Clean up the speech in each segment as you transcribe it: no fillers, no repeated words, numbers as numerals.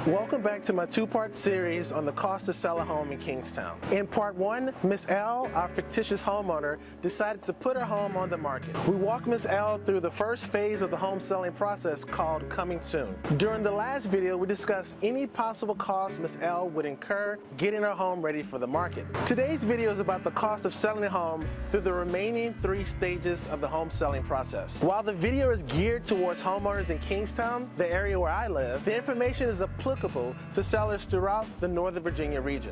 Welcome back to my two-part series on the cost to sell a home in Kingstowne. In part one, Miss L, our fictitious homeowner, decided to put her home on the market. We walked Miss L through the first phase of the home selling process called Coming Soon. During the last video, we discussed any possible costs Miss L would incur getting her home ready for the market. Today's video is about the cost of selling a home through the remaining 3 stages of the home selling process. While the video is geared towards homeowners in Kingstowne, the area where I live, the information is applicable to sellers throughout the Northern Virginia region.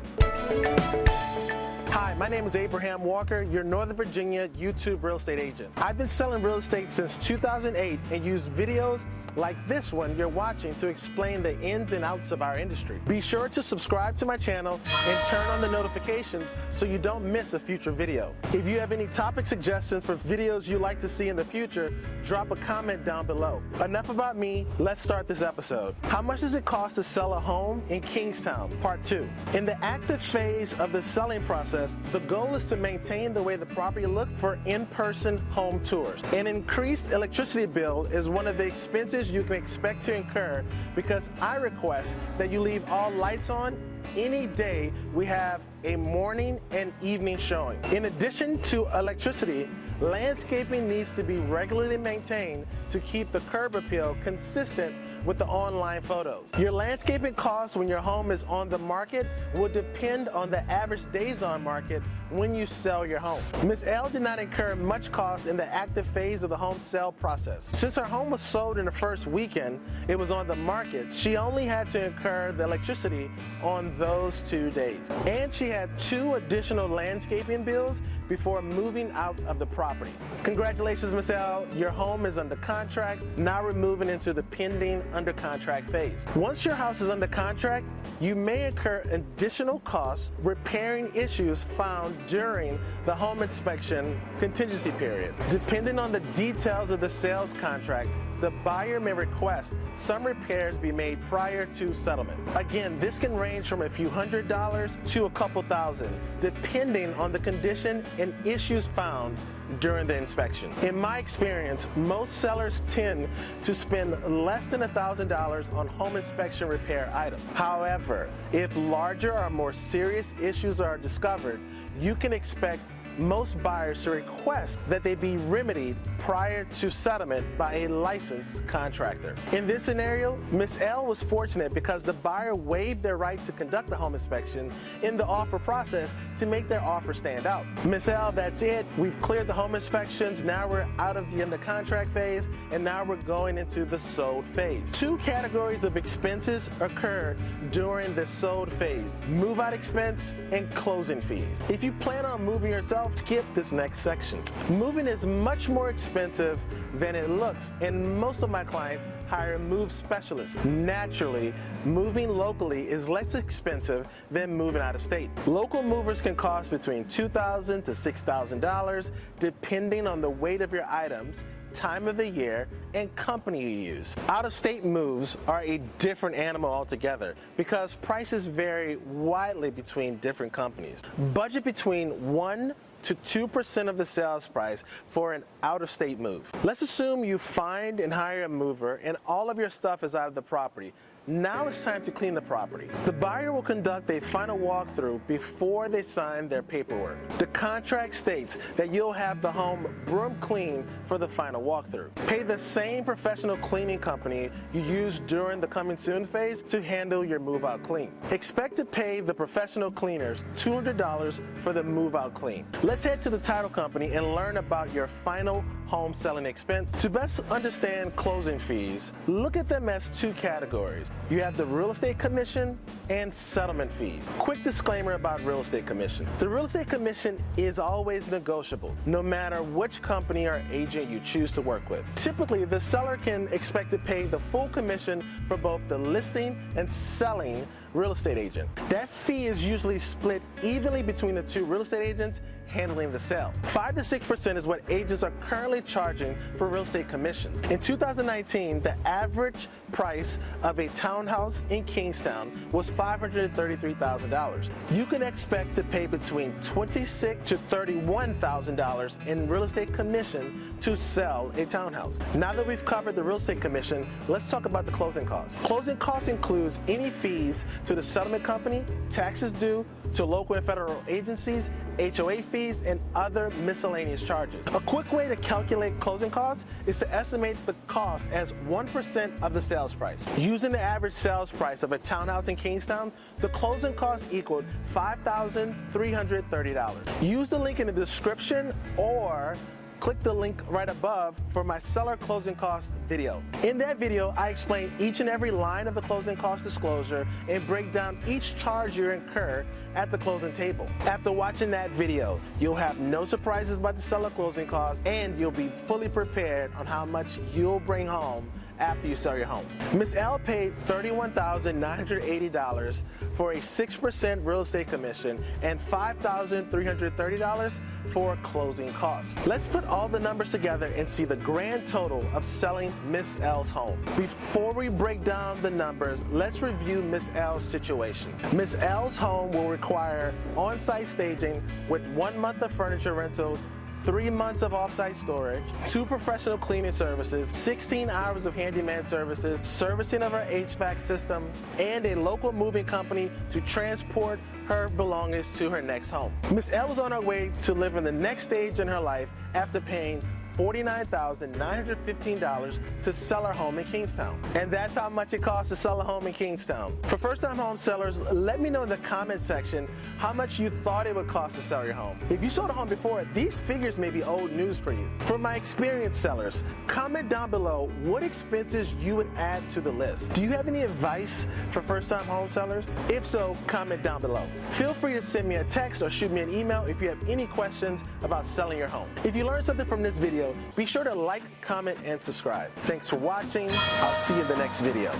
Hi, my name is Abraham Walker, your Northern Virginia YouTube real estate agent. I've been selling real estate since 2008 and used videos like this one you're watching to explain the ins and outs of our industry. Be sure to subscribe to my channel and turn on the notifications so you don't miss a future video. If you have any topic suggestions for videos you'd like to see in the future, drop a comment down below. Enough about me, let's start this episode. How much does it cost to sell a home in Kingstowne? Part 2. In the active phase of the selling process, the goal is to maintain the way the property looks for in-person home tours. An increased electricity bill is one of the expenses you can expect to incur because I request that you leave all lights on any day we have a morning and evening showing. In addition to electricity, landscaping needs to be regularly maintained to keep the curb appeal consistent with the online photos. Your landscaping costs when your home is on the market will depend on the average days on market when you sell your home. Ms. L did not incur much cost in the active phase of the home sale process. Since her home was sold in the first weekend it was on the market, she only had to incur the electricity on those 2 days. And she had 2 additional landscaping bills before moving out of the property. Congratulations, Ms. L. Your home is under contract. Now we're moving into the pending under contract phase. Once your house is under contract, you may incur additional costs repairing issues found during the home inspection contingency period. Depending on the details of the sales contract, the buyer may request some repairs be made prior to settlement. Again, this can range from a few $100s to a couple thousand, depending on the condition and issues found during the inspection. In my experience, most sellers tend to spend less than $1,000 on home inspection repair items. However, if larger or more serious issues are discovered, you can expect most buyers to request that they be remedied prior to settlement by a licensed contractor. In this scenario, Ms. L was fortunate because the buyer waived their right to conduct the home inspection in the offer process to make their offer stand out. Ms. L, that's it. We've cleared the home inspections. Now we're out of the under contract phase and now we're going into the sold phase. 2 categories of expenses occur during the sold phase: move-out expense and closing fees. If you plan on moving yourself, skip this next section. Moving is much more expensive than it looks, and most of my clients hire move specialists. Naturally, moving locally is less expensive than moving out of state. Local movers can cost between $2,000 to $6,000 depending on the weight of your items, time of the year, and company you use. Out-of-state moves are a different animal altogether because prices vary widely between different companies. Budget between 1% to 2% of the sales price for an out-of-state move. Let's assume you find and hire a mover and all of your stuff is out of the property. Now it's time to clean the property. The buyer will conduct a final walkthrough before they sign their paperwork. The contract states that you'll have the home broom clean for the final walkthrough. Pay the same professional cleaning company you used during the coming soon phase to handle your move-out clean. Expect to pay the professional cleaners $200 for the move-out clean. Let's head to the title company and learn about your final home selling expense. To best understand closing fees, look at them as 2 categories. You have the real estate commission and settlement fees. Quick disclaimer about real estate commission. The real estate commission is always negotiable, no matter which company or agent you choose to work with. Typically, the seller can expect to pay the full commission for both the listing and selling real estate agent. That fee is usually split evenly between the 2 real estate agents handling the sale. 5 to 6% is what agents are currently charging for real estate commissions. In 2019, the average price of a townhouse in Kingstowne was $533,000. You can expect to pay between $26,000 to $31,000 in real estate commission to sell a townhouse. Now that we've covered the real estate commission, let's talk about the closing costs. Closing costs includes any fees to the settlement company, taxes due to local and federal agencies, HOA fees, and other miscellaneous charges. A quick way to calculate closing costs is to estimate the cost as 1% of the sales price. Using the average sales price of a townhouse in Kingstowne, the closing cost equaled $5,330. Use the link in the description or click the link right above for my seller closing cost video. In that video, I explain each and every line of the closing cost disclosure and break down each charge you incur at the closing table. After watching that video, you'll have no surprises about the seller closing costs, and you'll be fully prepared on how much you'll bring home after you sell your home. Ms. L paid $31,980 for a 6% real estate commission and $5,330 for closing costs. Let's put all the numbers together and see the grand total of selling Ms. L's home. Before we break down the numbers, let's review Ms. L's situation. Ms. L's home will require on-site staging with 1 month of furniture rental, 3 months of off-site storage, 2 professional cleaning services, 16 hours of handyman services, servicing of her HVAC system, and a local moving company to transport her belongings to her next home. Ms. L is on her way to living the next stage in her life after paying $49,915 to sell her home in Kingstowne. And that's how much it costs to sell a home in Kingstowne. For first-time home sellers, let me know in the comment section how much you thought it would cost to sell your home. If you sold a home before, these figures may be old news for you. For my experienced sellers, comment down below what expenses you would add to the list. Do you have any advice for first-time home sellers? If so, comment down below. Feel free to send me a text or shoot me an email if you have any questions about selling your home. If you learned something from this video, be sure to like, comment, and subscribe. Thanks for watching. I'll see you in the next video.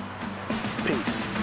Peace.